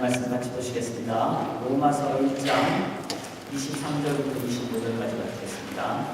말씀 같이 보시겠습니다. 로마서 1장 23절부터 25절까지 읽겠습니다.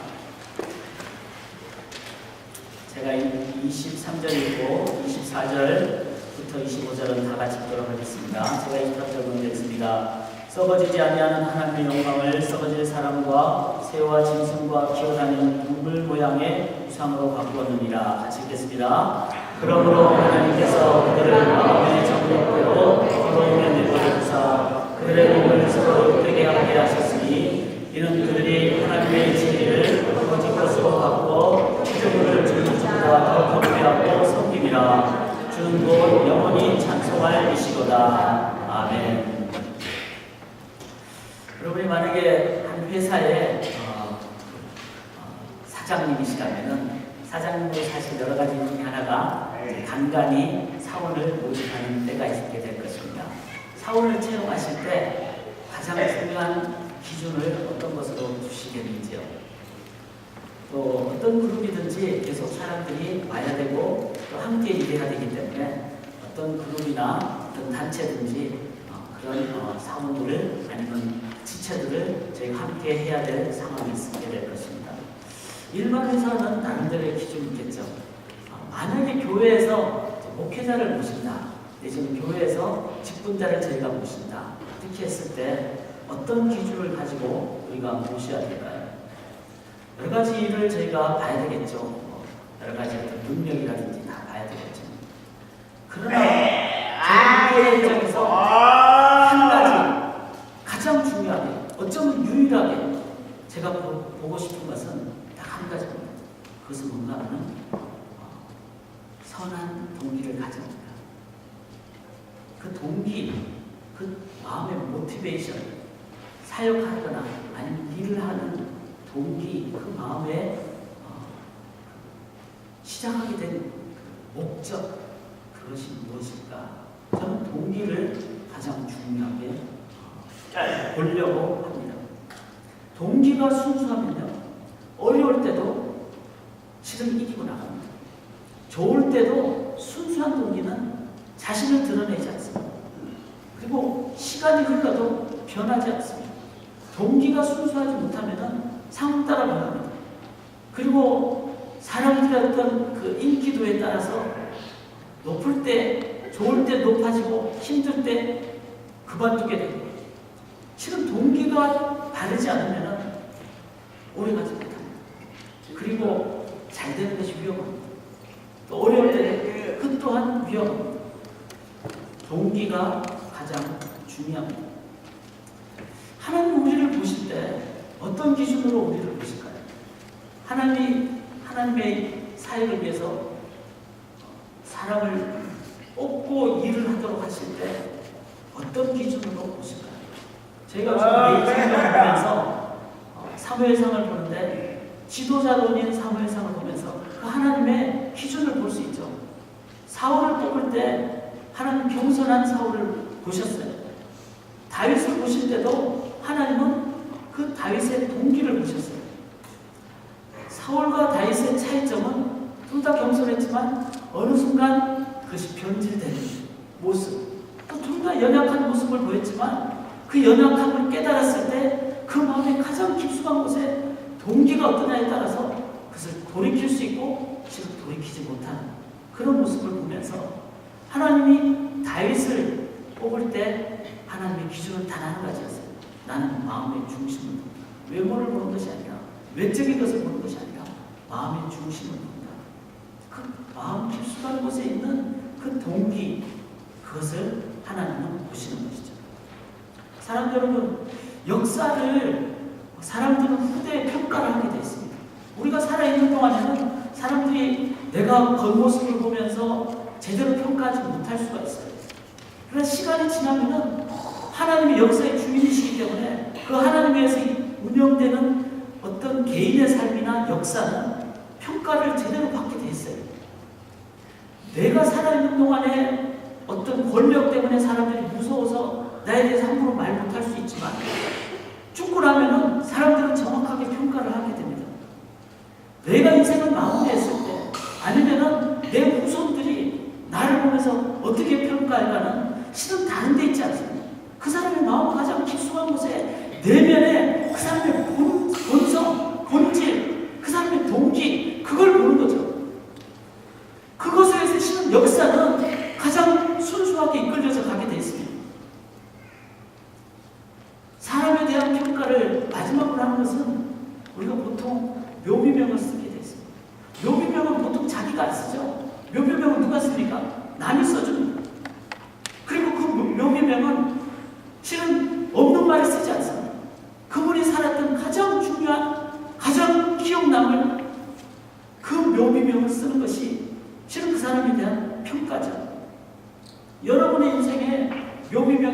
제가 23절 읽고 24절부터 25절은 다 같이 읽도록 하겠습니다. 제가 23절 먼저 읽습니다. 썩어지지 아니하는 하나님의 영광을 썩어질 사람과 새와 짐승과 기어다니는 동물 모양의 우상으로 바꾸었느니라. 같이 읽겠습니다. 그러므로 하나님께서 그들을 마음의 정욕대로 더러움에 내버려두사 그들의 몸을 서로 욕되게 하게 하셨으니 이는 그들이 하나님의 진리를 거짓 것으로 바꾸어 피조물을 주는 것보다 더 경배하고 섬김이라. 주는 곧 영원히 찬송할 이시로다. 아멘. 여러분이 만약에 한 회사에 사장님이시라면은 사장님도 사실 여러 가지 중에 하나가 간간히 사원을 모집하는 때가 있게 될 것입니다. 사원을 채용하실 때 가장 중요한 기준을 어떤 것으로 주시겠는지요. 또 어떤 그룹이든지 계속 사람들이 와야 되고 또 함께 일해야 되기 때문에 어떤 그룹이나 어떤 단체든지 그런 사원들을 아니면 지체들을 저희가 함께 해야 될 상황이 있게 될 것입니다. 일반 회사는 나름대로의 기준이 있겠죠. 만약에 교회에서 목회자를 모신다, 내지는 교회에서 직분자를 저희가 모신다, 이렇게 했을 때 어떤 기준을 가지고 우리가 모셔야 될까요? 여러 가지 일을 저희가 봐야 되겠죠. 여러 가지 어떤 능력이라든지 다 봐야 되겠죠. 그러나 저희 입장에서 한 가지 가장 중요하게, 어쩌면 유일하게 제가 보고 싶은 것은 딱 한 가지입니다. 그것은 뭔가 하면 선한 동기를 가집니다. 그 동기, 그 마음의 모티베이션, 사역하거나 아니면 일을 하는 동기, 그 마음에 시작하게 된 목적, 그것이 무엇일까? 저는 동기를 가장 중요하게 보려고 합니다. 동기가 순수하면요, 어려울 때도 실은 이기고 나갑니다. 좋을 때도 순수한 동기는 자신을 드러내지 않습니다. 그리고 시간이 흘러도 변하지 않습니다. 동기가 순수하지 못하면 상황 따라 변합니다. 그리고 사람들의 어떤 그 인기도에 따라서 높을 때, 좋을 때 높아지고 힘들 때 그만두게 됩니다. 실은 동기가 다르지 않으면 오래가지 못합니다. 그리고 잘 되는 것이 위험합니다. 또 어려울 때 그 또한 위험합니다. 동기가 가장 중요합니다. 하나님 우리를 보실 때 어떤 기준으로 우리를 보실까요? 하나님의 사역을 위해서 사람을 뽑고 일을 하도록 하실 때 어떤 기준으로 보실까요? 저희가 지금 성경을 보면서 사무엘상을 보는데 지도자론인 사무엘상을 보면서 그 하나님의 기준을 볼 수 있죠. 사울을 뽑을 때 하나님 겸손한 사울을 보셨어요. 다윗을 보실 때도 하나님은 그 다윗의 동기를 보셨어요. 사울과 다윗의 차이점은 둘 다 겸손했지만 어느 순간 그것이 변질되는 모습, 또 둘 다 연약한 모습을 보였지만 그 연약함을 깨달았을 때 그 마음의 가장 깊숙한 곳에 동기가 어떠냐에 따라서 그것을 돌이킬 수 있고 지금 돌이키지 못하는 그런 모습을 보면서 하나님이 다윗을 뽑을 때 하나님의 기준은 단 한 가지였어요. 나는 마음의 중심을 본다. 외모를 보는 것이 아니라 외적인 것을 보는 것이 아니라 마음의 중심을 본다. 그 마음 깊숙한 곳에 있는 그 동기, 그것을 하나님은 보시는 것이죠. 사람 여러분, 역사를 사람들은 후대에 평가를 하게 되어 있습니다. 우리가 살아있는 동안에는 사람들이 내가 겉모습을 보면서 제대로 평가하지 못할 수가 있어요. 그러나 시간이 지나면은 하나님의 역사의 주인이시기 때문에 그 하나님에서 운영되는 어떤 개인의 삶이나 역사는 평가를 제대로 받게 돼 있어요. 내가 살아있는 동안에 어떤 권력 때문에 사람들이 무서워서 나에 대해서 함부로 말 못할 수 있지만 죽고 나면은 사람들은 정확하게 평가를 하게 됩니다. 내가 인생을 마무리했을 때 아니면은 내 후손들이 나를 보면서 어떻게 평가할까는 실은 다른 데 있지 않습니까?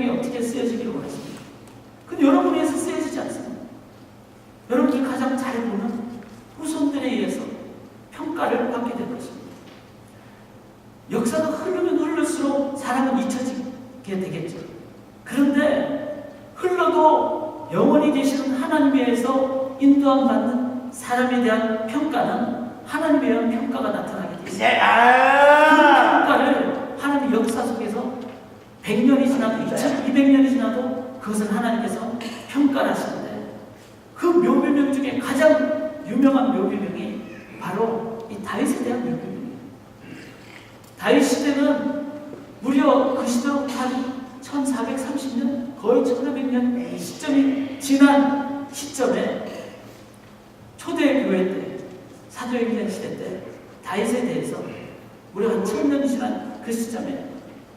성경이 어떻게 쓰여지기를 원하십니까? 그건 여러분에 의해서 쓰여지지 않습니다. 여러분이 가장 잘 보는 후손들에 의해서 평가를 받게 될 것입니다. 역사가 흐르면 흐를수록 사람은 잊혀지게 되겠죠. 그런데 흘러도 영원히 계시는 하나님에 의해서 인도함 받는 사람에 대한 평가는 하나님에 의한 평가가 나타나게 되어 있습니다. 그 평가를 하나님의 역사 속에서 100년이 지나도 2200년이 지나도 그것을 하나님께서 평가를 하시는데, 그 묘비명 중에 가장 유명한 묘비명이 바로 이 다윗에 대한 묘비명이에요. 다윗 시대는 무려 그 시대로부터 한 1430년, 거의 1500년 시점이 지난 시점에 초대 교회 때, 사도행전 시대 때 다윗에 대해서 무려 한 1000년이 지난 그 시점에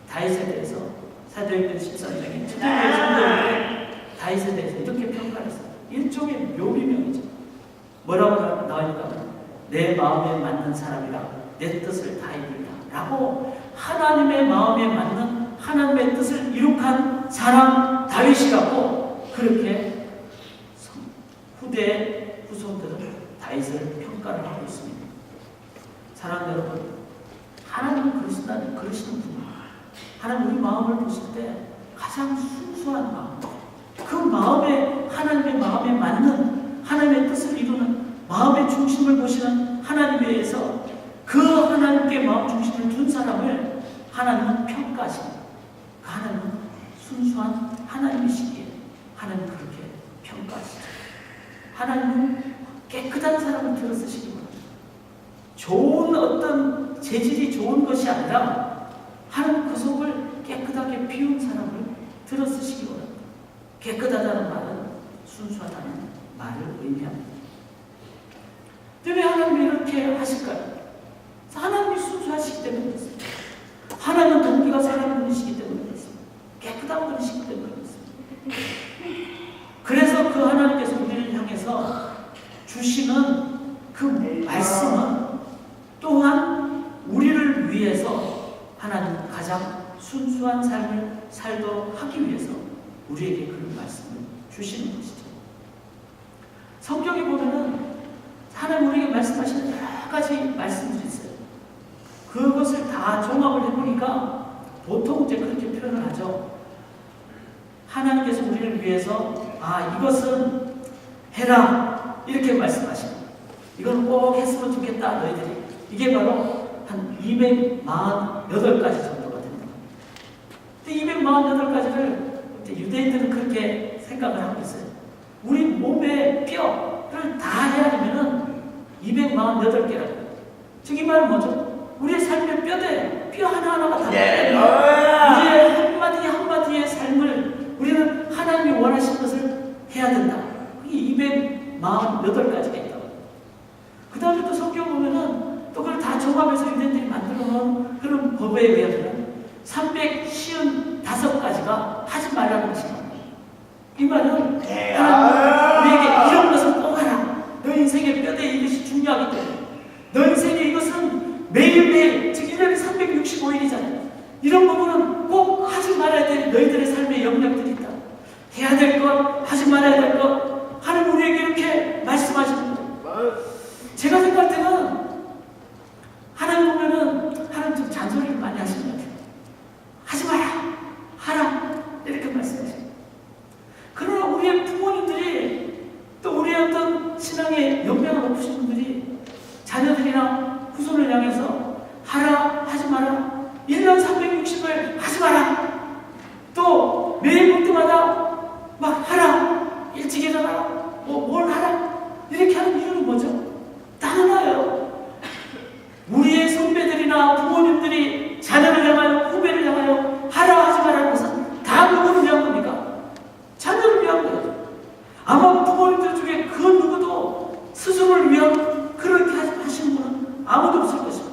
다윗에 대해서 사도행전 13장에 초대교회 성도들이 다윗에 대해서 이렇게 평가를 했어요. 일종의 묘비명이죠. 뭐라고 나오니까 내 마음에 맞는 사람이라 내 뜻을 다 이룬다 라고, 하나님의 마음에 맞는 하나님의 뜻을 이룩한 사람 다윗이라고 그렇게 후대 후손들은 다윗을 평가를 하고 있습니다. 사랑하는 여러분, 하나님은 그러시는 분이에요. 하나님 우리 마음을 보실 때 가장 순수한 마음, 그 마음에 하나님의 마음에 맞는 하나님의 뜻을 이루는 마음의 중심을 보시는 하나님에 의해서 그 하나님께 마음 중심을 둔 사람을 하나님은 평가하십니다. 그 하나님은 순수한 하나님이시기에 하나님은 그렇게 평가하시죠. 하나님은 깨끗한 사람을 들어쓰시기 원합니다. 좋은 어떤 재질이 좋은 것이 아니라 하나님 그 속을 깨끗하게 비운 사람을 들어쓰시기 원합니다. 깨끗하다는 말은 순수하다는 말을 의미합니다. 왜 하나님이 이렇게 하실까요? 하나님이 순수하시기 때문에 그렇습니다. 하나님은 동기가 사랑하는 분이시기 때문에 그렇습니다. 깨끗한 분이시기 때문에 그렇습니다. 그래서 그 하나님께서 우리를 향해서 주시는 그 말씀은 또한 우리를 위해서 하나님 가장 순수한 삶을 살도록 하기 위해서 우리에게 그 말씀을 주시는 것이죠. 성경에 보면은 하나님 우리에게 말씀하시는 여러 가지 말씀들이 있어요. 그것을 다 종합을 해보니까 보통 이제 그렇게 표현을 하죠. 하나님께서 우리를 위해서 이것은 해라 이렇게 말씀하시고, 이건 꼭 했으면 좋겠다 너희들이, 이게 바로 한 248가지 정도가 됩니다. 근데 248가지를 유대인들은 그렇게 생각을 하고 있어요. 우리 몸의 뼈를 다 해야 되면은 248개라고. 즉 이 말은 뭐죠? 우리의 삶의 뼈 하나하나가 다 우리의 한마디 한마디의 삶을 우리는 하나님이 원하시는 것을 해야 된다. 그게 248가지가 있다고. 그 다음에 또 성경 보면은 또 그걸 다 종합해서 유대인들이 만들어 놓은 그런 법에 의하면 355가지가 하지 말라는 것입니다. 이 말은 우리에게 이런 것은 꼭 하라. 너 인생의 뼈대에 이것이 중요하기 때문에, 너 인생에 이것은 매일매일, 즉 1년에 365일이잖아요. 이런 부분은 꼭 하지 말아야 될 너희들의 삶의 영역들이 있다. 해야 될 것, 하지 말아야 될 것, 하나님 우리에게 이렇게 말씀하시는 거예요. 제가 생각할 때는 하나님 보면은 하나님 좀 잔소리를 많이 하시는 것 같아요. 하지 마라, 하라 이렇게 말씀하시죠. 그러나 우리의 부모님들이, 또 우리의 어떤 신앙의 역량을 높으신 분들이 자녀들이나 후손을 향해서 하라, 하지 마라, 1년 360을 하지 마라, 또 매일 볼 때마다 막 하라, 일찍 일어나라, 뭘 하라 이렇게 하는 이유는 뭐죠? 단 하나예요. 우리의 선배들이나 부모님들이 자녀를 향하여, 후배를 향하여 하라 하지 말라는 것은 다 누구를 위한 겁니까? 자녀를 위한 거예요. 아마 부모님들 중에 그 누구도 스스로를 위한 그렇게 하시는 분은 아무도 없을 것입니다.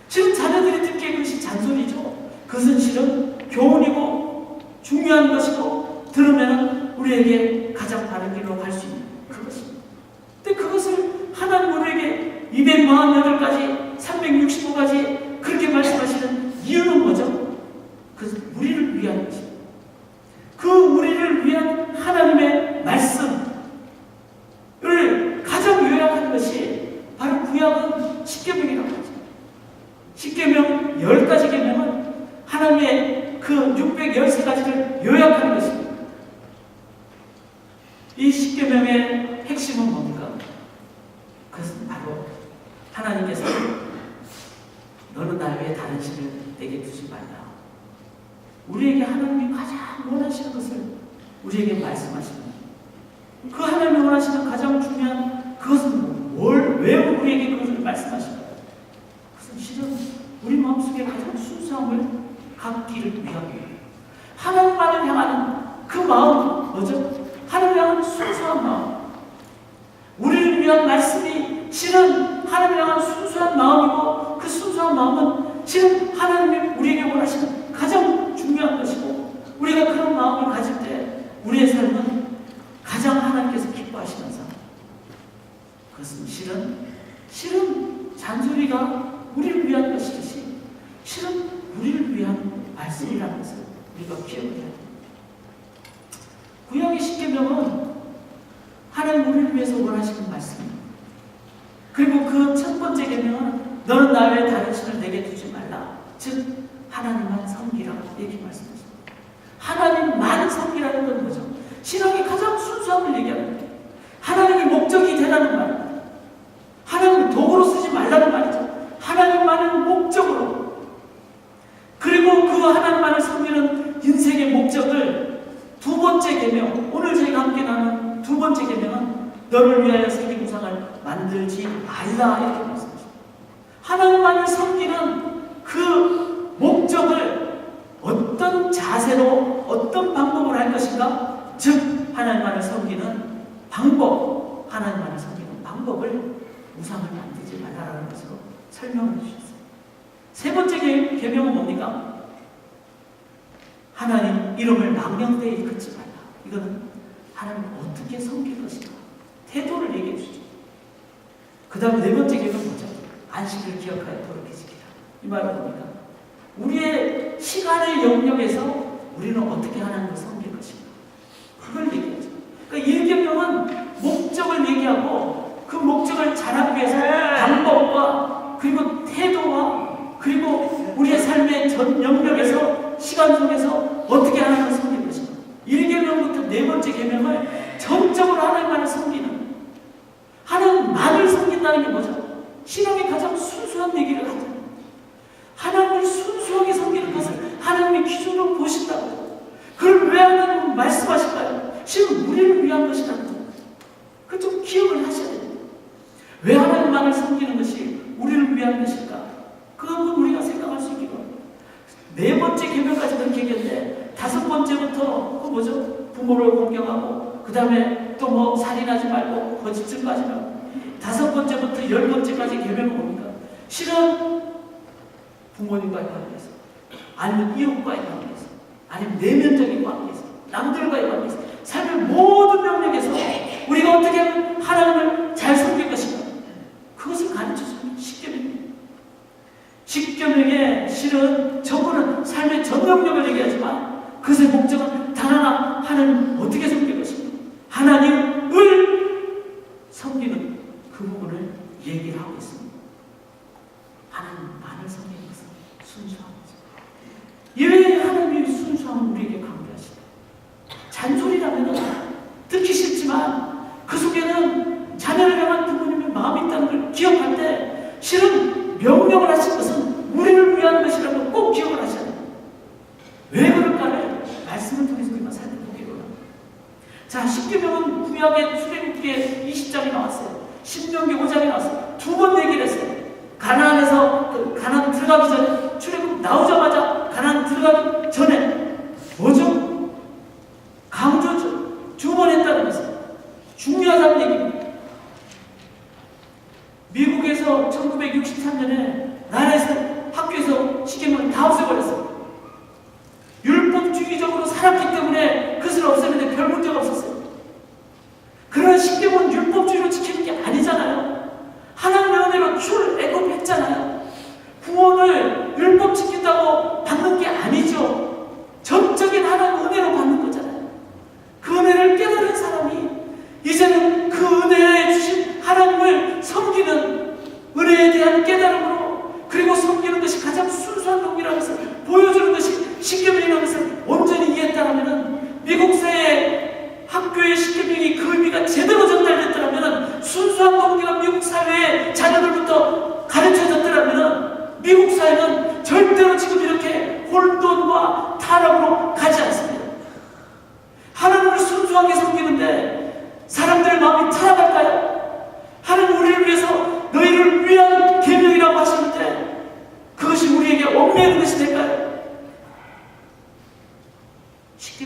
실은 자녀들이 듣기에 그것이 잔소리죠. 그것은 실은 교훈이고 중요한 것이고, 들으면 우리에게 가장 바른 길로 갈 수 있는 그것입니다. 근데 그것을 하나님 우리에게 248가지, 365가지 그렇게 말씀하시는 이유는 뭐죠? 그것은 우리를 위한 것입니다. 이 십계명의 핵심은 뭡니까? 그것은 바로 하나님께서 너는 나 외에 다른 신을 내게 두지 말라. 우리에게 하나님이 가장 원하시는 것을 우리에게 말씀하시는, 그 하나님이 원하시는 가장 중요한 그것은 왜 우리에게 그것을 말씀하실까요? 그것은 실은 우리 마음속에 가장 순수함을 갖기를 위함이에요. 하나님만을 향하는 그 마음, 뭐죠? 하나님을 향한 순수한 마음. 우리를 위한 말씀이 실은 하나님을 향한 순수한 마음이고, 그 순수한 마음은 실은 하나님이 우리에게 원하시는 가장 중요한 것이고, 우리가 그런 마음을 가질 때 우리의 삶은 가장 하나님께서 기뻐하시면서, 그것은 실은 잔소리가 우리를 위한 것이듯이 실은 우리를 위한 말씀이라는 것을 우리가 기억해야 됩니다. 구약의 십계명은 하나님 우리를 위해서 원하시는 말씀입니다. 그리고 그 첫 번째 계명은 너는 나 외에 다른 신을 내게 두지 말라. 즉 하나님만 섬기라고 이렇게 말씀하십니다. 하나님만 섬기라는 건 뭐죠? 신앙의 가장 순수함을 얘기하는 거예요. 하나님이 목적이 되라는 말입니다. 하나님을 도구로 쓰지 말라는 말이죠. 하나님만을 목적으로. 그리고 그 하나님만을 섬기는 인생의 목적을 두 번째 계명, 오늘 저희가 함께 나눈 두 번째 계명은 너를 위하여 새긴 우상을 만들지 말라 이렇게 말씀하십니다. 하나님만을 섬기는 그 목적을 어떤 자세로 어떤 방법으로 할 것인가? 즉 하나님만을 섬기는 방법, 하나님만을 섬기는 방법을 우상을 만들지 말라라는 것으로 설명을 주셨어요. 세 번째 계명은 뭡니까? 하나님 이름을 망령되이 일컫지 말라. 이거는 하나님을 어떻게 섬길 것인가? 태도를 얘기해 주죠. 그 다음 네 번째 계명은 뭐죠? 안식을 기억하여 도롭게 지키라. 이 말은 뭡니까? 우리의 시간의 영역에서 우리는 어떻게 하나님을 섬길 것인가? 그걸 얘기하죠. 그러니까 1계명은 목적을 얘기하고 그 목적을 잘하기 위해서 방법과 그리고 태도와 그리고 우리의 삶의 전 영역에서 시간 속에서 어떻게 하나님을 섬길 것인가? 1계명부터 네 번째 계명을 전적으로 하나님만을 섬기는, 하나님만을 섬긴다는 게 뭐죠? 신앙의 가장 순수한 얘기를 하잖아요. 하나님을 순수하게 섬기는 것을 하나님의 기준으로 보신다고요. 그걸 왜 하나님은 말씀하실까요? 실은 우리를 위한 것이라는 거예요. 그걸 좀 기억을 하셔야 됩니다. 왜 하나님만을 섬기는 것이 우리를 위한 것일까? 그거 한번 우리가 생각할 수 있기 바랍니다. 네 번째 계명까지 그렇게 얘기했는데 다섯 번째부터 그 뭐죠? 부모를 공경하고 그 다음에 또 뭐 살인하지 말고 거짓 증거하지 말고 다섯 번째부터 열 번째까지 계명은 뭡니까? 실은 부모님과의 관계에서 아니면 이웃과의 관계에서 아니면 내면적인 관계에서 남들과의 관계에서 삶의 모든 영역에서 우리가 어떻게 하나님을 잘 섬길 것인가? 그것을 가르쳐주는 십계명입니다. 십계명에 실은 저거는 삶의 전 영역을 얘기하지만 그것의 목적은 단 하나, 하나님 어떻게 섬길 것인가? 하나님을 섬기는 그 부분을 얘기를 하고 있습니다. 하나님만을 섬기는 것은 순수한 거죠. 왜 하나님이 순수함을 우리에게 강조하시다? 잔소리라면 듣기 싫지만 그 속에는 자녀를 향한 부모님의 마음이 있다는 걸 기억할 때 실은 명령을 하신 것은 우리를 위한 것이라는 걸 꼭 기억을 하셔야 돼요. 왜 그럴까를 말씀을 통해서 우리가 살펴보기로 합니다. 자, 십계명은 구약의 출애굽기에 20장이 나왔어요. 신명기 5장이 나왔어요. 두 번 얘기를 했어요. 가나안에서 가나안 들어가기 전에, 출애굽 나오자마자 가나안 들어가기 전에 뭐죠? 강조죠. 두 번 했다는 것은 중요하다는 얘기입니다. 미국에서 1963년에 나라에서 학교에서 십계명을 다 없애버렸어요. 율법주의적으로 살았기 때문에 그것을 없애는데 별 문제가 없었어요. 그러나 십계명은 율법주의로 지키는 게 아니잖아요. 하나님의 은혜로 출애굽했잖아요. 구원을 율법 지킨다고 받는 게 아니죠. 전적인 하나님의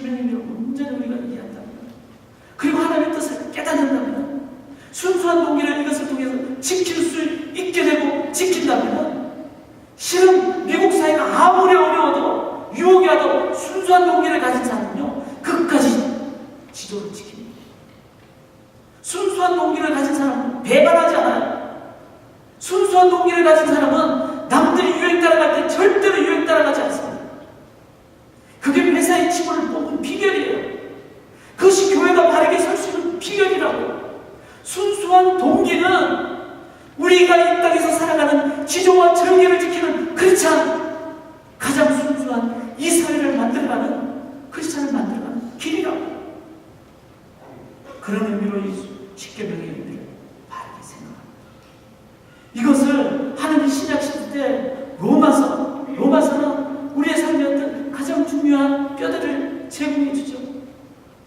십계명의 온전히 우리가 이해한다면, 그리고 하나님의 뜻을 깨닫는다면, 순수한 동기를 이것을 통해서 지킬 수 있게 되고 지킨다면, 실은 미국 사회가 아무리 어려워도 유혹이 와도 순수한 동기를 가진 사람은요 끝까지 지도를 지킵니다. 순수한 동기를 가진 사람은 배반하지 않아요. 순수한 동기를 가진 사람은 남들이 유행 따라갈 때 절대로 유행 따라가지 않습니다. 그게 회사의 직원을 뽑은 비결이에요. 그것이 교회가 바르게 설 수 있는 비결이라고. 순수한 동기는 우리가 이 땅에서 살아가는 지조와 정의를 지키는 크리스찬, 가장 순수한 이 사회를 만들어가는 크리스찬을 만들어가는 길이라고. 그런 의미로 이 십계명의 의미를 바르게 생각합니다. 이것을 하나님 신약 시대 때 로마서는 우리의 삶의 어떤 가장 중요한 뼈대를 제공해 주죠.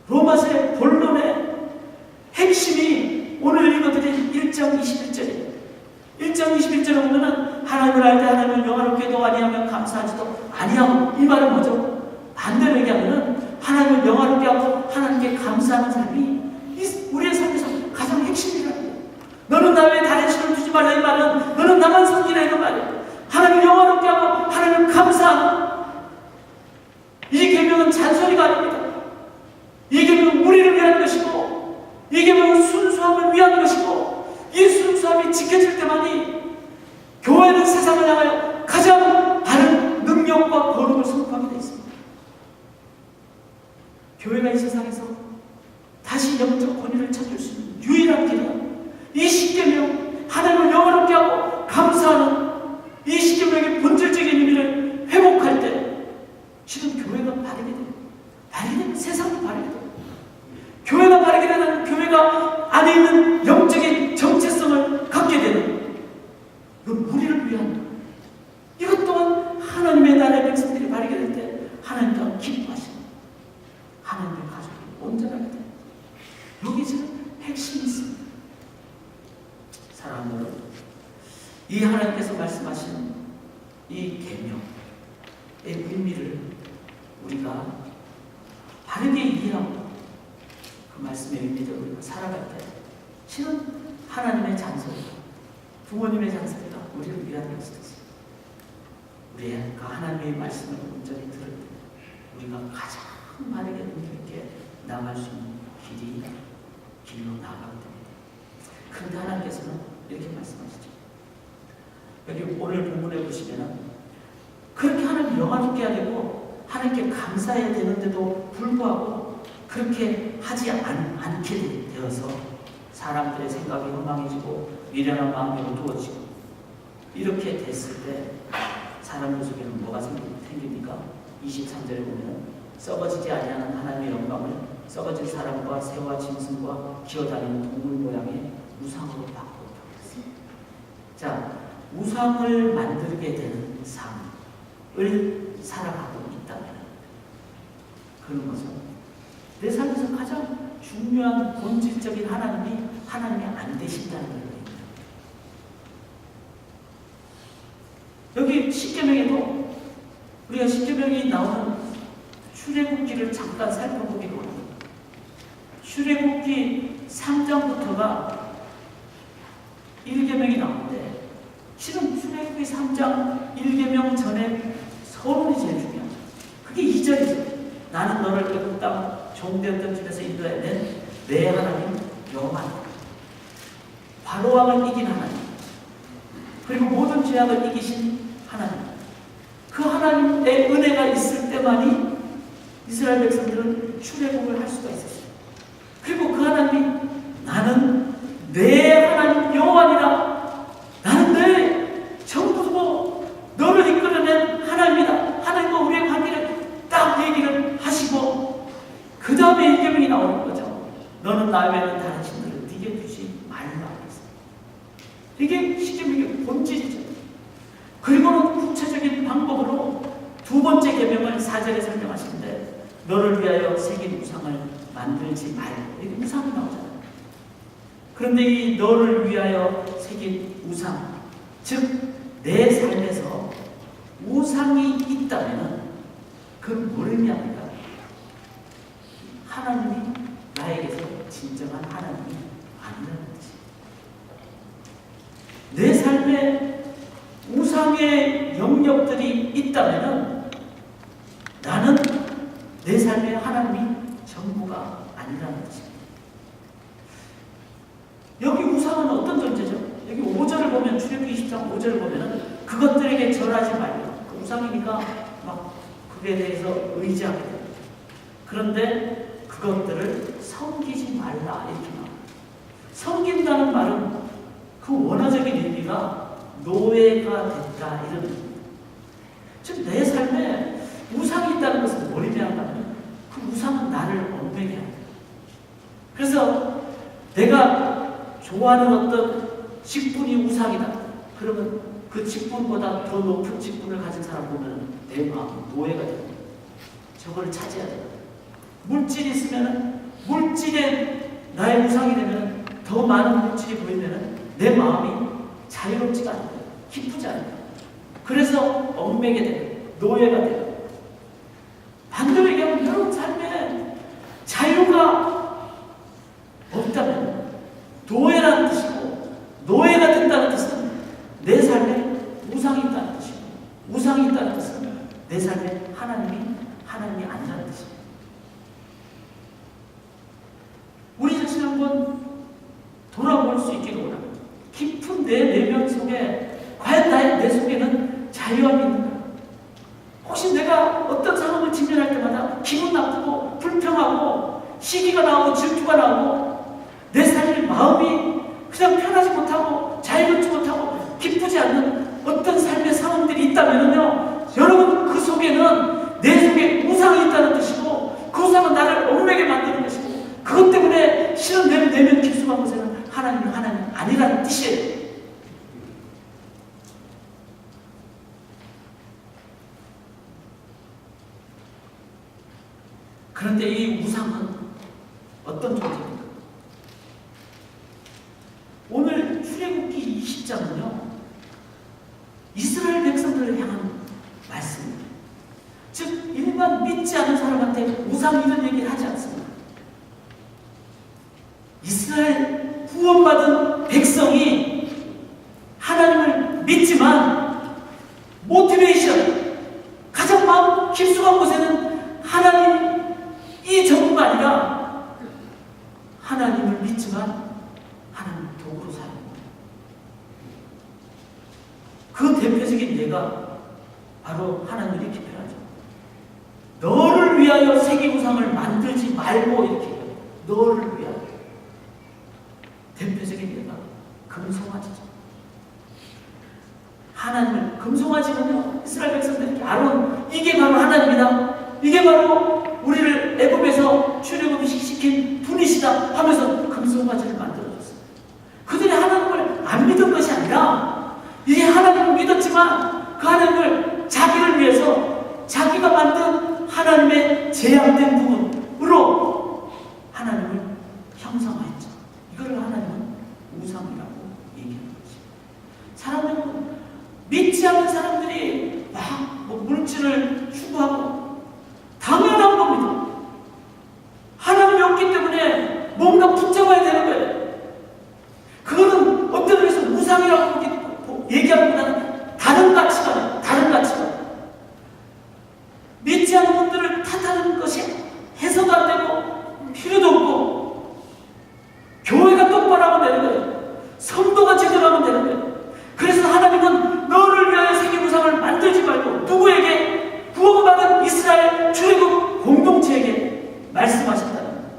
로마서의 본론의 핵심이 오늘 읽어드린 1장 21절이에요. 1장 21절에 보면은 하나님을 알 때 하나님을 영화롭게도 아니하며 감사하지도 아니하고, 이 말은 뭐죠? 반대로 얘기하면은 하나님을 영화롭게 하고 하나님께 감사하는 삶이 우리의 삶에서 가장 핵심이라고 해요. 너는 나 외에 다른 신을 두지 말라, 이 말은 너는 나만 섬기라, 이런 말이에요. 하나님을 영화롭게 하고 하나님을 감사하는 이 계명은 잔소리가 아닙니다. 이 계명은 우리를 위한 것이고, 이 계명은 순수함을 위한 것이고, 이 순수함이 지켜질 때만이 교회는 세상을 향하여 가장 바른 능력과 거룩을 선포하게 되어 있습니다. 교회가 이 세상에서 다시 영적 권위를 찾을 수 있는 유일한 길은 이 십계명, 하나님을 영화롭게 하고 감사하는 이 십계명의 본질적인 의미를 회복할 때 지금 교회가 바르게 돼요. 바르게 되면 세상도 바르게 돼요. 교회가 바르게 되면 교회가 안에 있는 영적인 정체성을 갖게 되는, 이건 우리를 위한, 이것 또한 하나님의 나라의 백성들이 바르게 될 때 하나님 또한 기뻐하시는, 하나님의 가족이 온전하게 돼요. 여기 지금 핵심이 있습니다. 사랑하는 여러분, 이 하나님께서 말씀하신 이 계명의 의미를 우리가 바르게 이해하고 그 말씀의 의미대로 우리가 살아갈 때 실은 하나님의 잔소리가, 부모님의 잔소리가 우리를 위한 것이 되습니다. 우리가 하나님의 말씀을 온전히 들을 때 우리가 가장 바르게 의미 있게 나갈 수 있는 길로 나아가게 됩니다. 그런데 하나님께서는 이렇게 말씀하시죠. 여기 오늘 본문에 보시면 그렇게 하나님 영화롭게 해야 되고 하나님께 감사해야 되는데도 불구하고 그렇게 하지 않게 되어서 사람들의 생각이 허망해지고 미련한 마음이 어두워지고, 이렇게 됐을 때 사람들 속에는 뭐가 생깁니까? 23절에 보면 썩어지지 아니하는 하나님의 영광을 썩어질 사람과 새와 짐승과 기어다니는 동물 모양의 우상으로 바꾸었다고 했습니다. 자, 우상을 만들게 되는 삶을 살아가고 있다면 그런 것은 내 삶에서 가장 중요한 본질적인 하나님이 안 되신다는 거예요. 여기 십계명에도 우리가 십계명이 나오는 출애굽기를 잠깐 살펴보기로 합니다. 출애굽기 3장부터가 1계명이 나오는데, 실은 출애굽기 3장 1계명 전에 서론이 제일 중요하죠. 그게 2절이죠. 나는 너를 애굽 땅 종되었던 집에서 인도해낸 내 하나님 여호와다. 바로왕을 이긴 하나님, 그리고 모든 죄악을 이기신 하나님, 그 하나님의 은혜가 있을 때만이 이스라엘 백성들은 출애굽을 할 수가 있었어요. 그리고 그 하나님이 나는 내 하나님 여호와니라, 나는 내 전부고 너를 이끌어낸 하나님이다. 하나님과 우리의 관계를 딱 얘기를 하시고 그 다음에 이 계명이 나오는 거죠. 너는 나 외에는 다른 신들을 네게 두지 말라. 이게 십계명의 본질이죠. 그리고는 구체적인 방법으로 두 번째 계명을 4절에 설명하시는데, 너를 위하여 새긴 우상을 만들지 말고, 이렇게 우상이 나오잖아요. 그런데 이 너를 위하여 새긴 우상, 즉 내 삶에서 우상이 있다면 그건 뭘 의미합니까? 하나님이 나에게서 진정한 하나님이 아니라는 뜻이에요. 내 삶에 우상의 영역들이 있다면 나는 내 삶에 하나님이 전부가 아니라는 뜻입니다. 여기 우상은 어떤 존재죠? 여기 5절을 보면, 출애굽기 20장 5절을 보면 그것들에게 절하지 말고, 그 우상이니까 막 그에 대해서 의지하게 돼요. 그런데 그것들을 섬기지 말라 이렇게 나와요. 섬긴다는 말은 그 원어적인 의미가 노예가 됐다 이런 의미입니다. 즉 내 삶에 우상이 있다는 것은 뭘 의미하냐면 그 우상은 나를 얽매게 합니다. 그래서 내가 좋아하는 어떤 직분이 우상이다. 그러면 그 직분보다 더 높은 직분을 가진 사람 보면 내 마음은 노예가 됩니다. 저걸 차지해야 됩니다. 물질이 있으면 물질에 나의 우상이 되면 더 많은 물질이 보이면 내 마음이 자유롭지가 않아요. 기쁘지 않아요. 그래서 얽매게 돼요. 노예가 돼요. 반대로 얘기하면 여러분 삶에 자유가 없다면 노예라는 뜻이고, 노예가 된다는 뜻은 내 삶에 우상이 있다는 뜻이고, 우상이 있다는 뜻은 내 삶에 하나님이 아니라는 뜻입니다. 우리 자신 한번 돌아볼 수 있기를 원합니다. 깊은 내 내면 속에 과연 내 속에는 자유함이 있는가? 혹시 내가 어떤 상황을 직면할 때마다 기분 나쁘고 불평하고 시기가 나오고 질투가 나오고 내 삶의 마음이 그냥 편하지 못하고 자유롭지 못하고 기쁘지 않는 어떤 삶의 상황들이 있다면요, 여러분 그 속에는 내 속에 우상이 있다는 뜻이고, 그 우상은 나를 얽매게 만드는 것이고, 그것 때문에 실은 내 내면 깊숙한 곳에는 하나님 아니라는 뜻이에요. 그런데 이 우상은 어떤 존재입니까? 오늘 출애굽기 20장은요, 이스라엘 백성들을 향한 말씀입니다. 즉 일반 믿지 않은 사람한테 우상 이런 얘기를 하지 않습니다. 이스라엘 구원받은 백성이 하나님을 믿지만 모티베이션, 가장 마음 깊숙한 곳에는 하나님이 전부가 아니라 하나님을 믿지만 하나님 도구로 사는 거예요. 그 대표적인 예가 바로 하나님이 이렇게 표현하죠. 너를 위하여 세계 우상을 만들지 말고 이렇게 해요. 너를 위하여. 대표적인 예가 금송아지죠. 하나님을, 금송아지는요, 이스라엘 백성들이 아론, 이게 바로 하나님이다, 이게 바로 우리를 애굽에서 출애굽시킨 분이시다 하면서 금송아지를 만들어줬어요. 그들이 하나님을 안 믿은 것이 아니라 이게 하나님을 믿었지만 그 하나님을 자기를 위해서 자기가 만든 하나님의 제한된 부분으로 하나님을 형상화했죠. 이걸 하나님은 우상이라고 얘기하는 거죠. 사람들은 믿지 않는 사람들이 막 뭐 물질을 추구하고 당연한 겁니다. 하나님이 없기 때문에 뭔가 붙잡아야 되는 거예요. 그거는 어떤 의미에서 우상이라고 얘기하기보다는 다른 가치관, 다른 가치관. 믿지 않는 분들을 탓하는 것이 해서도 안 되고 필요도 없고, 교회가 똑바로 하면 되는 거예요. 성도가 제대로 하면 되는 거예요. 그래서 하나님은 너를 위하여 세계 우상을 만들지 말고, 누구에게? 구원받은 이스라엘 출애굽 공동체에게 말씀하셨다는 거예요.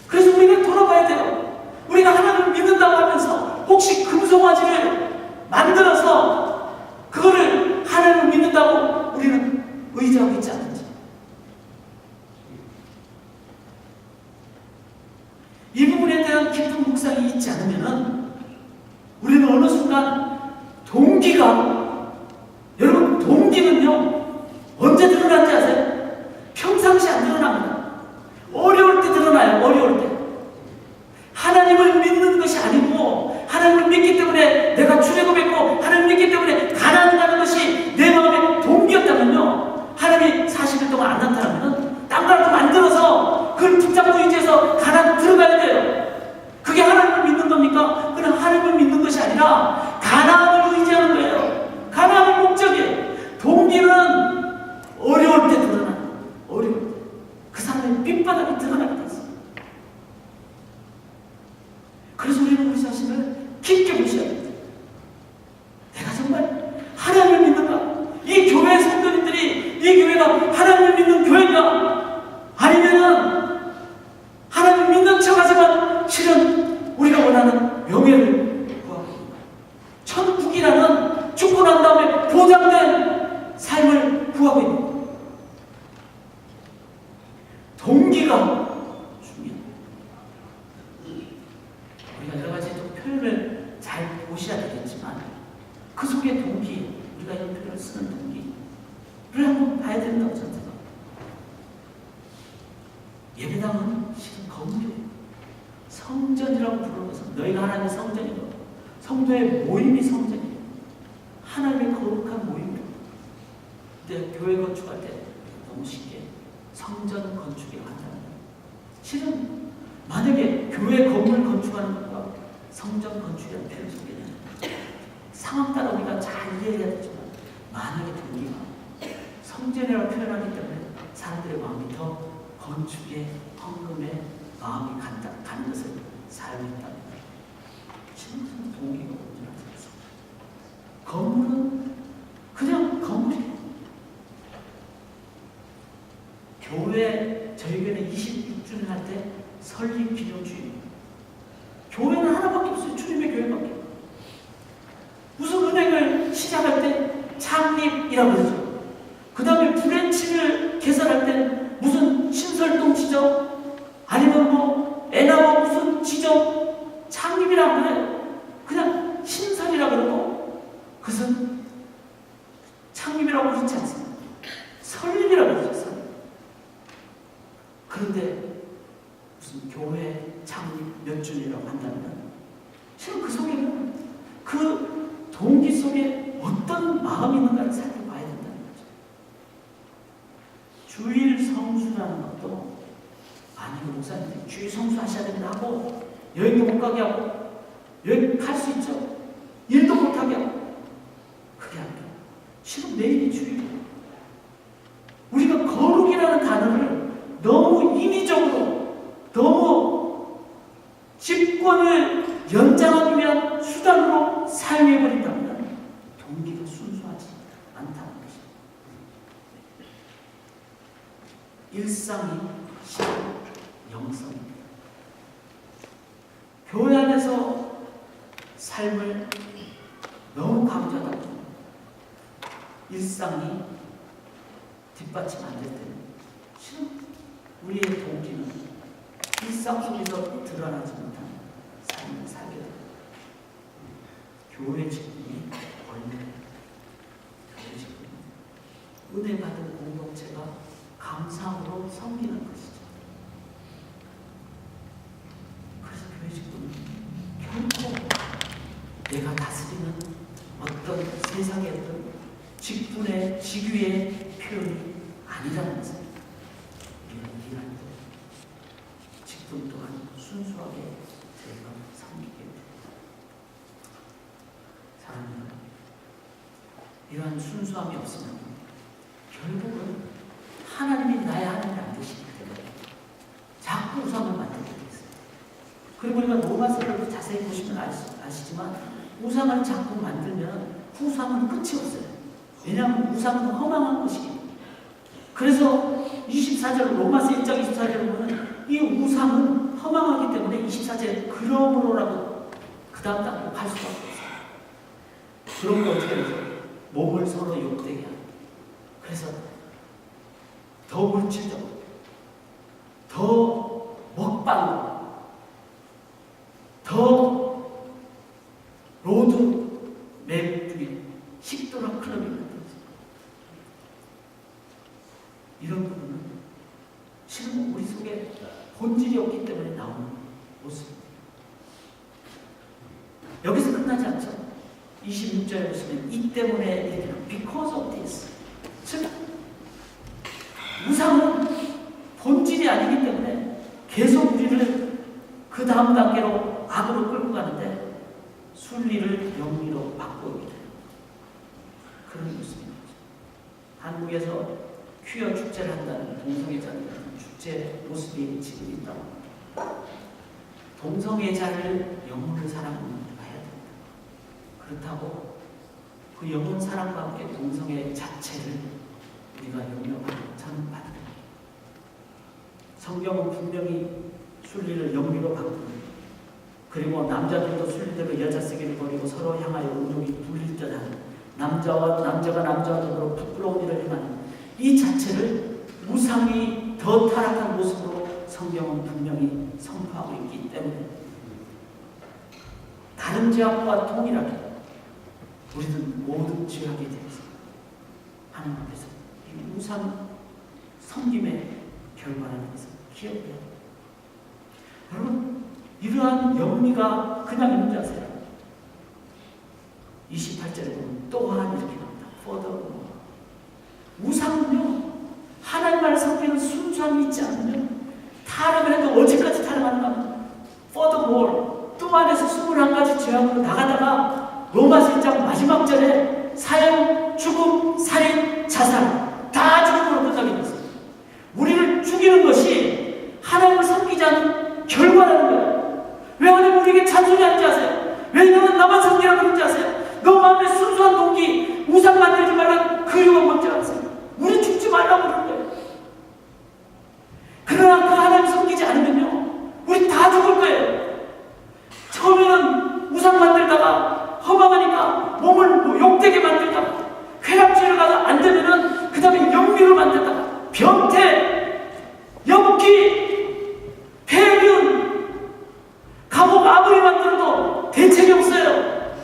그래서 우리가 돌아봐야 돼요. 우리가 하나님을 믿는다고 하면서 혹시 금송아지를 만들어서 그거를 하나님을 믿는다고 우리는 의지하고 있지 않는지. 이 부분에 대한 깊은 묵상이 있지 않으면 우리는 어느 순간 동기가, 여러분 동기는요 언제 드러난지 아세요? 평상시 안 드러납니다. 어려울 때 드러나요. 어려울 때. 하나님을 믿는 것이 아니고, 하나님을 믿기 때문에 내가 출애굽했고 하나님을 믿기 때문에 가나안 가는 것이 내 마음의 동기였다면요, 하나님이 40일 동안 안 나타나면 딴 거라도 만들어서 밑바닥이 드러나게 됐어요. 그래서 우리는 우리 자신을 깊게 보셔야 됩니다. 내가 정말 하나님을 믿는가? 이 교회 성도님들이 이 교회가 하나님을 믿는 교회인가? 아니면은 하나님을 믿는 척하지만 실은 우리가 원하는 명예를 구하고 있는가? 천국이라는 죽고 난 다음에 보장된 삶을 구하고 있는 것. 동기가 중요합니다. 우리가 여러 가지 또 표현을 잘 보셔야 되겠지만 그 속에 동기, 우리가 이 표현을 쓰는 동기를 한번 봐야 된다고 저는 생각합니다. 예배당은 실은 건물이에요. 성전이라고 부르는 것은 너희가 하나님의 성전이고 성도의 모임이 성전이에요. 하나님의 거룩한 모임이에요. 근데 교회 건축할 때 너무 쉽게 성전 건축에 간다는 거예요. 실은 만약에 교회 건물 건축하는 것과 성전 건축이라는 표현 속에는 상황 따라 우리가 잘 이해해야 되지만 만약에 동기가 성전이라고 표현하기 때문에 사람들의 마음이 더 건축에 헌금에 마음이 가는 것을 살고 있다는 거예요. 실은 무슨 동기가 온전하지 않습니다. 건물은 그냥 건물이에요. 교회, 저희 교회는 26주년 할 때 설립 기념주일. 교회는 하나밖에 없어요. 주님의 교회밖에. 무슨 은행을 시작할 때 창립이라고 그러죠. 그 다음에 브랜치를 개설할 때 무슨 신설동 지점, 아니면 뭐 에나워 무슨 지점 창립이라고 그래요. 그냥 신설이라고 그러고 그것은 창립이라고 그러지 않습니다. 설립이라고 그러죠. 그런데 무슨 교회 창립 몇 주년이라고 한다면 실은 그 속에는 그 동기 속에 어떤 마음이 있는가를 살펴봐야 된다는 거죠. 주일 성수라는 것도 아니고 목사님들이 주일 성수 하셔야 된다 하고 여행도 못 가게 하고 여행 갈 수 있죠. 일도 못하게 하고 그게 아니라 실은 매일이 주일이에요. 우리가 거룩이라는 단어를 너무 인위적으로 너무 집권을 연장하기 위한 수단으로 사용해버린다면 동기가 순수하지 않다는 것입니다. 일상이 실은 영성입니다. 교회 안에서 삶을 너무 강조하다 보면 일상이 뒷받침 안 될 때는 실은 우리의 동기는 일상 속에서 드러나지 못한 삶을 살게 됩니다. 교회 직분이 원래 교회 직분이 은혜 받은 공동체가 감사함으로 섬기는 것이죠. 그래서 교회 직분은 결코 내가 다스리는 어떤 세상의 어떤 직분의 직위의 표현이 아니라는 것을 일할 때 직분 또한 순수하게 저희가 섬기게 됩니다. 사랑하는 이러한 순수함이 없으면 결국은 하나님이 나의 하나님이 안 되시기 때문에 자꾸 우상을 만들게 되겠어요. 그리고 우리가 로마서를 자세히 보시면 아시지만 우상을 자꾸 만들면 그 우상은 끝이 없어요. 왜냐하면 우상은 허망한 것이기. 그래서 24절 로마서 1장 24절을 보면 이 우상은 허망하기 때문에 24절에 그러므로라고 그 다음 단계로 갈 수가 없어요. 그런 거 어떻게 해서 몸을 서로 욕되게 하고 그래서 더 물질적, 더 먹방, 더 로드 맵주의 식도락 클럽이 만들어져요. 이런 부분은 실은 우리 속에 본질이 없기 때문에 나오는 모습입니다. 여기서 끝나지 않죠. 26절에 보시면 이 때문에 이렇게 because of this 즉 우상은 본질이 아니기 때문에 계속 우리를 그 다음 단계로 악으로 끌고 가는데 순리를 영리로 바꾸게 돼요. 그런 모습입니다. 한국에서 퀴어 축제를 한다는 동성애자들 축제 주제 모습이 지금 있다고. 동성애자를 영혼을 사랑하는 봐야 된다. 그렇다고 그 영혼 사랑과 함께 동성애 자체를 우리가 영접하는 저는 반대. 성경은 분명히 순리를 영리로 바꾸고, 그리고 남자들도 순리대로 여자 쓰기를 버리고 서로 향하여 운동이 불릴 듯한 남자가 남자와 더불어 부끄러운 일을 행하는 이 자체를 우상이 더 타락한 모습으로 성경은 분명히 선포하고 있기 때문에 다른 죄악과 동일하게 우리는 모든 죄악에 대해서 하나님 앞에서 이 우상 섬김의 결과라는 것을 기억해야 합니다. 여러분, 이러한 영리가 그냥 있는 줄 아세요? 28절에 보면 또한 이렇게 나옵니다. Furthermore. 우상은요, 하나님을 섬기는 순수함이 있지 않으면 타락을 해도 어디까지 타락하는가? Furthermore. 또 안에서 21가지 죄악으로 나가다가 로마서 1장 마지막 절에 사형, 죽음, 살인, 자살 다 죽음으로 끝나게 됐어요. 우리를 죽이는 것이 하나님을 섬기지 않는 결과라는 거예요. 왜 하나님 우리에게 잔소리하는지 아세요? 왜 너는 나만 섬기라고 그러는지 아세요? 너 마음에 순수한 동기, 우상 만들지 말라는 그 이유가 뭔지 아세요? 우리 죽지 말라고 그러는 거예요. 그러나 그 하나님 섬기지 않으면요, 우리 다 죽을 거예요. 처음에는 우상 만들다가 허망하니까 몸을 욕되게 만들다가 쾌락주의로 가서 안 되면은 그 다음에 영미로 만들다가 변태, 엽기, 폐륜, 감옥 아무리 만들어도 대책이 없어요.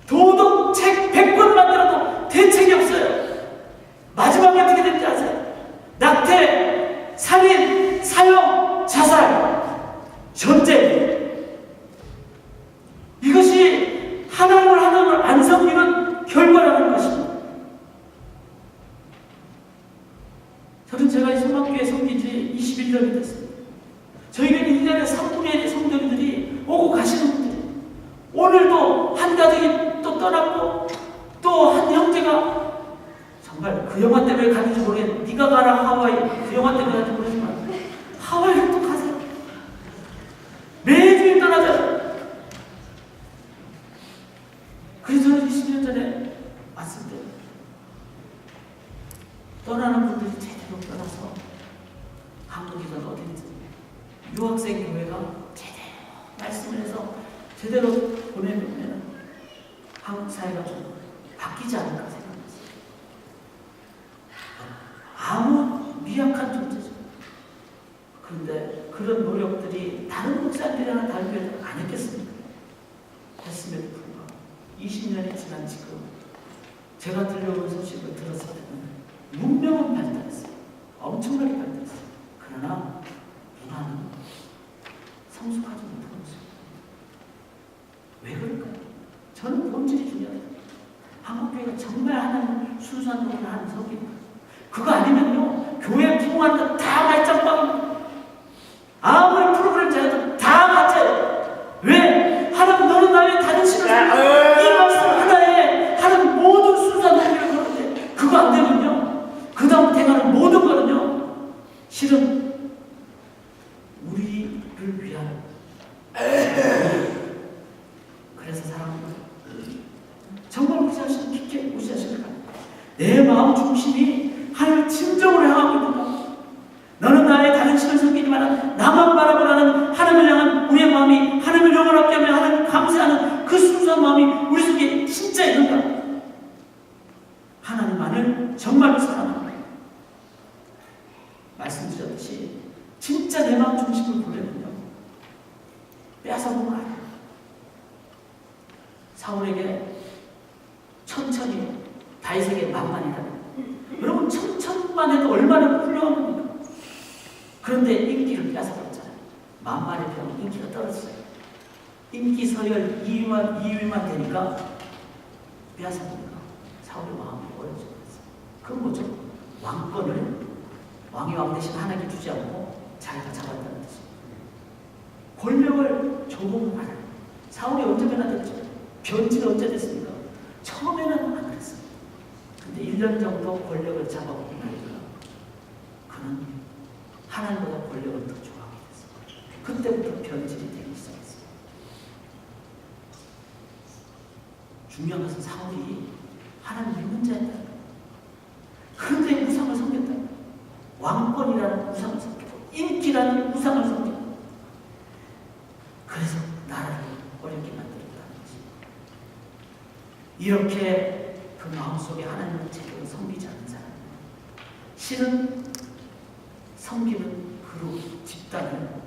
도덕책 100권 만들어도 대책이 없어요. 마지막에 어떻게 되는지 아세요? 낙태, 살인, 사형, 자살, 전쟁. 이것이 하나님을 안 섬기는 결과라는 것입니다. 저는 제가 이 성막교회 섬긴 지 21년이 됐습니다. 저희는 1년에 3분의 1의 성도님들이 오고 가시는 분들이에요. 오늘도 한 가족이 또 떠났고 또 한 형제가 정말 그 영화 때문에 가는지 모르겠는데, 네가 가라 하와이, 그 영화 때문에 가는지 모르지만 하와이를 또 가세요. 매주일 떠나잖아요. 그래서 저는 20년 전에 왔을 때 떠나는 분들이 제대로 떠나서 한국이든 어디든 유학생 교회가 제대로 말씀을 해서 제대로 보내면 한국 사회가 좀 바뀌지 않을까 생각했어요. 아무 미약한 존재죠. 그런데 그런 노력들이 다른 목사님들이나 다른 교회들 안 했겠습니까? 했음에도 불구하고 20년이 지난 지금 제가 들려오는 소식을 들었을 때는 문명은 발달했어요. 엄청나게 발달했어요. 그러나 문화는 성숙하지 못한 모습입니다. 왜 그럴까요? 저는 본질이 중요해요. 한국교회가 정말 하나님 순수한 노릇을 하는 성입니다. 그거 아니면요, 교회 부흥하는 다 말짱빵입니다. 아무리 프로그램 잘해도 다 가짜예요. 왜? 하나님 너는 나의 다른 신을 이 말씀 하나에 하나님 모든 순수한 노릇을 그러는데 그거 안 되면요, 그 다음 행하는 모든 거는요, 실은 우리를 위한, 그래서 사랑하는 거예요. 정말 우리 자신을 깊게 무시하실까? 내 마음 중심이 하나님을 진정으로 향하고 있는가? 너는 나의 다른 신을 섬기지만 나만 바라보라는 하나님을 향한 우리의 마음이 하나님을 영원하게 하며 하나님을 감사하는 그 순수한 마음이 우리 속에 진짜 있는가? 하나님만을 정말로 사랑하는 거예요. 말씀드렸듯이 진짜 내 마음 중심을 보려면요, 빼앗아보면 알아요. 사울에게 천천히, 다윗에게 만만이다. 여러분, 천천만 해도 얼마나 훌륭한 겁니까? 그런데 인기를 뺏어버렸잖아요. 만만의 병, 인기가 떨어졌어요. 인기 서열 2위만 되니까 빼앗아보니까 사울의 마음이 어려워져 버렸어요. 그건 뭐죠? 왕권을 왕이 왕 대신 하나님께 주지 않고 자기가 잡았다는 뜻이에요. 권력을 조공을 하라. 사울이 언제 변화됐죠? 변질이 언제 됐습니까? 처음에는 안 그랬어요. 근데 1년 정도 권력을 잡아보고 나니까 그는 하나님보다 그때부터 좋아하게 됐어요. 그때부터 변질이 되기 시작했어요. 중요한 것은 사울이 하나님 믿는 자였다. 그런데 우상을 섬겼다. 왕권이라는 우상을 섬기고 인기라는 우상을 섬기고 그래서 나라를 어렵게 만들었다는 거지. 이렇게 그 마음속에 하나님을 제대로 섬기지 않는 사람은 실은 섬기는 그룹, 집단을